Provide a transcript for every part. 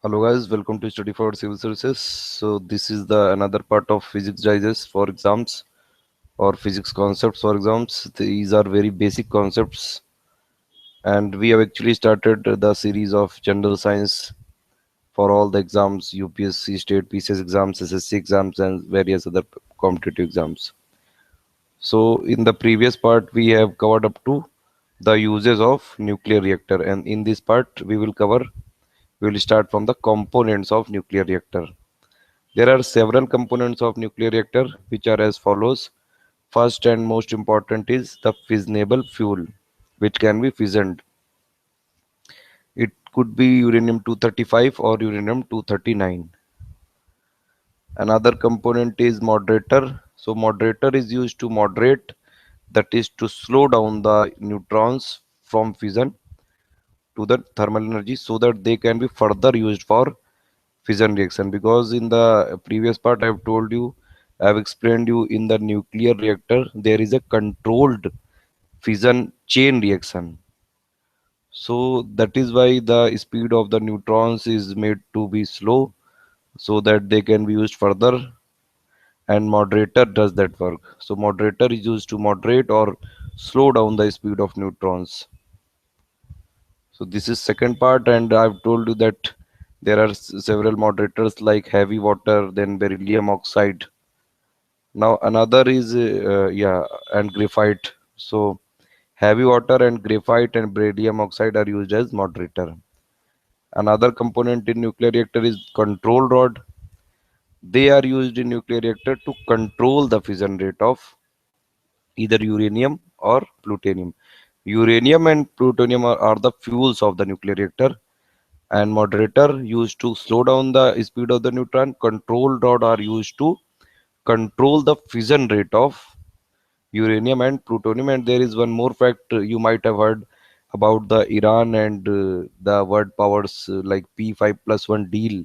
Hello guys, welcome to Study for Civil Services. So this is the another part of physics digest for exams or physics concepts for exams. These are very basic concepts, and we have actually started the series of general science for all the exams, UPSC, state PCS exams, SSC exams, and various other competitive exams. So in the previous part we have covered up to the uses of nuclear reactor, and in this part we will start from the components of nuclear reactor. There are several components of nuclear reactor which are as follows. First and most important is the fissionable fuel, which can be fissioned. It could be uranium-235 or uranium-239. Another component is moderator. So moderator is used to moderate, that is to slow down the neutrons from fission to the thermal energy so that they can be further used for fission reaction. Because in the previous part I've explained you, in the nuclear reactor there is a controlled fission chain reaction, so that is why the speed of the neutrons is made to be slow so that they can be used further, and moderator does that work. So moderator is used to moderate or slow down the speed of neutrons. So this is second part, and I've told you that there are several moderators like heavy water, then beryllium oxide. Now another is and graphite. So heavy water and graphite and beryllium oxide are used as moderator. Another component in nuclear reactor is control rod. They are used in nuclear reactor to control the fission rate of either uranium or plutonium. Uranium and plutonium are the fuels of the nuclear reactor, and moderator used to slow down the speed of the neutron. Control rod are used to control the fission rate of uranium and plutonium. And there is one more fact, you might have heard about the Iran and the world powers like P5+1 deal,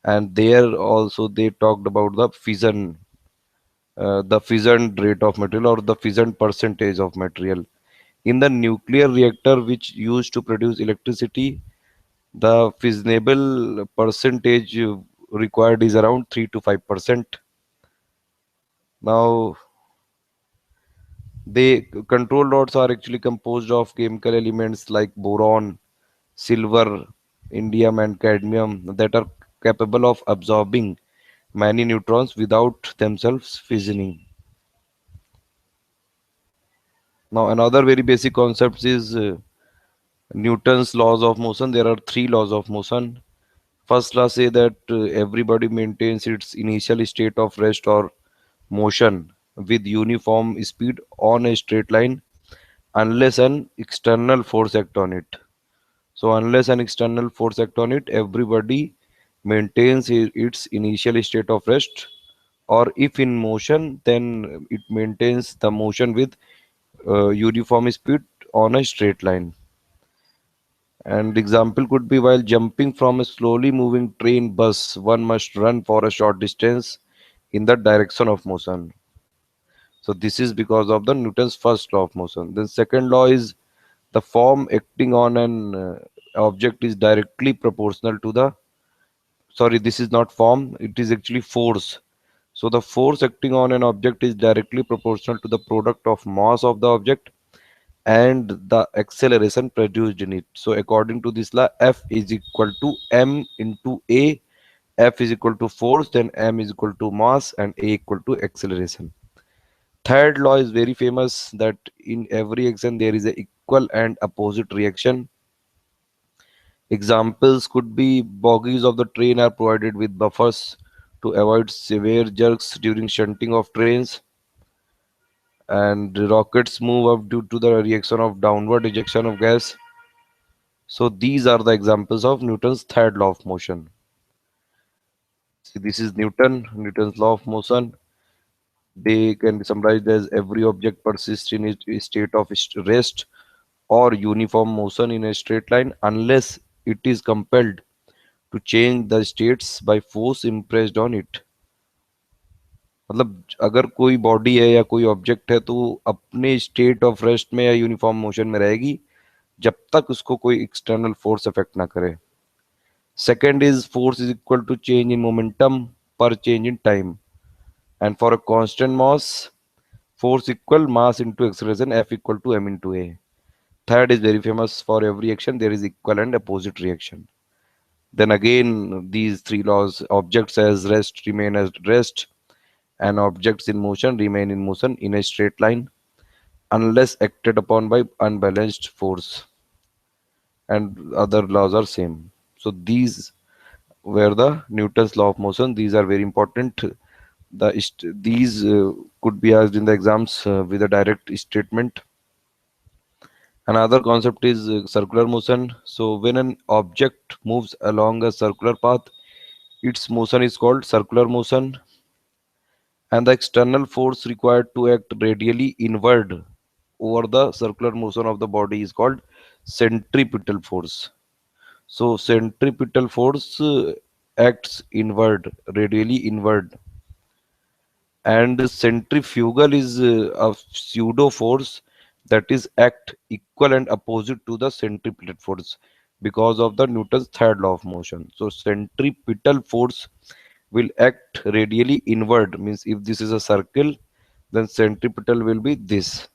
and there also they talked about the fission rate of material or the fission percentage of material in the nuclear reactor which used to produce electricity. The fissionable percentage required is around 3 to 5%. Now, they control rods are actually composed of chemical elements like boron, silver, indium, and cadmium that are capable of absorbing many neutrons without themselves fissioning. Now, another very basic concept is Newton's laws of motion. There are three laws of motion. First law say that everybody maintains its initial state of rest or motion with uniform speed on a straight line unless an external force act on it. So unless an external force act on it, everybody maintains its initial state of rest, or if in motion, then it maintains the motion with uniform speed on a straight line. And example could be while jumping from a slowly moving train bus, one must run for a short distance in the direction of motion. So this is because of the Newton's first law of motion. Then second law is the form acting on an object is directly proportional to the, sorry, this is not form, it is actually force. So the force acting on an object is directly proportional to the product of mass of the object and the acceleration produced in it. So according to this law, F is equal to m into a. F is equal to force, then m is equal to mass, and a equal to acceleration. Third law is very famous, that in every action there is a equal and opposite reaction. Examples could be bogies of the train are provided with buffers to avoid severe jerks during shunting of trains, and rockets move up due to the reaction of downward ejection of gas. So these are the examples of Newton's third law of motion. See, this is Newton's law of motion. They can be summarized as every object persists in its state of rest or uniform motion in a straight line unless it is compelled to change the states by force impressed on it. मतलब अगर कोई body है या कोई object है तो वो अपने स्टेट ऑफ रेस्ट में या यूनिफॉर्म मोशन में रहेगी जब तक उसको कोई एक्सटर्नल फोर्स अफेक्ट ना करे. Second is force is equal to change in momentum per change in time. And for a constant mass, force equal mass into acceleration F equal to m into a. Third is very famous, for every action there is equal and opposite reaction. Then again, these three laws: objects as rest remain as rest, and objects in motion remain in motion in a straight line unless acted upon by unbalanced force. And other laws are same. So these were the Newton's law of motion. These are very important. These could be asked in the exams with a direct statement. Another concept is circular motion. So when an object moves along a circular path, its motion is called circular motion, and the external force required to act radially inward over the circular motion of the body is called centripetal force. So centripetal force acts inward, radially inward, and centrifugal is a pseudo force that is act equal and opposite to the centripetal force because of the Newton's third law of motion. So centripetal force will act radially inward, means if this is a circle, then centripetal will be this,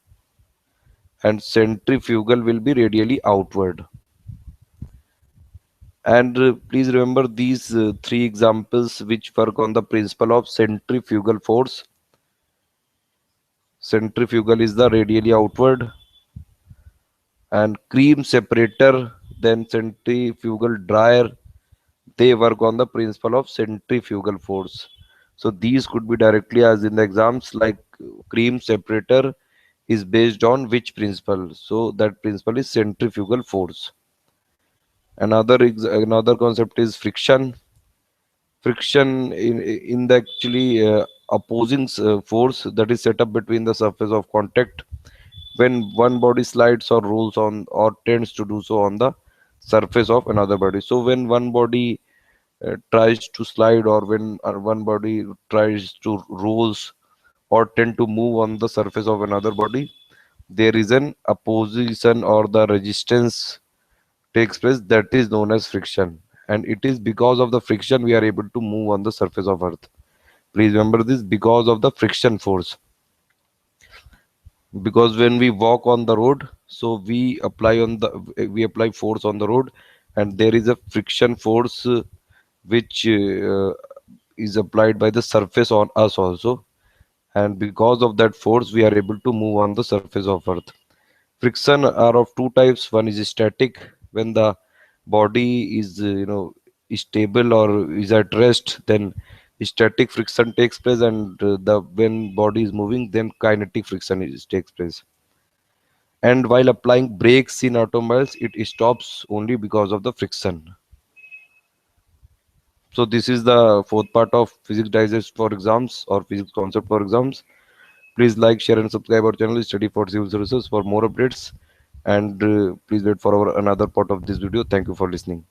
and centrifugal will be radially outward. And please remember these three examples which work on the principle of centrifugal force. Centrifugal is the radially outward, and cream separator, then centrifugal dryer, they work on the principle of centrifugal force. So these could be directly asked in the exams, like cream separator is based on which principle? So that principle is centrifugal force. Another concept is friction. Friction in the actually opposing force that is set up between the surface of contact when one body slides or rolls on or tends to do so on the surface of another body. So when one body tries to slide, or when one body tries to rolls or tend to move on the surface of another body, there is an opposition or the resistance takes place, that is known as friction, and it is because of the friction we are able to move on the surface of earth. Please remember this, because of the friction force. Because when we walk on the road, so we apply force on the road, and there is a friction force which is applied by the surface on us also, and because of that force we are able to move on the surface of earth. Friction are of two types. One is static, when the body is stable or is at rest, then static friction takes place, and the when body is moving, then kinetic friction takes place. And while applying brakes in automobiles, it stops only because of the friction. So this is the fourth part of physics digest for exams, or physics concept for exams. Please like, share, and subscribe our channel Study for Civil Services for more updates. And please wait for our another part of this video. Thank you for listening.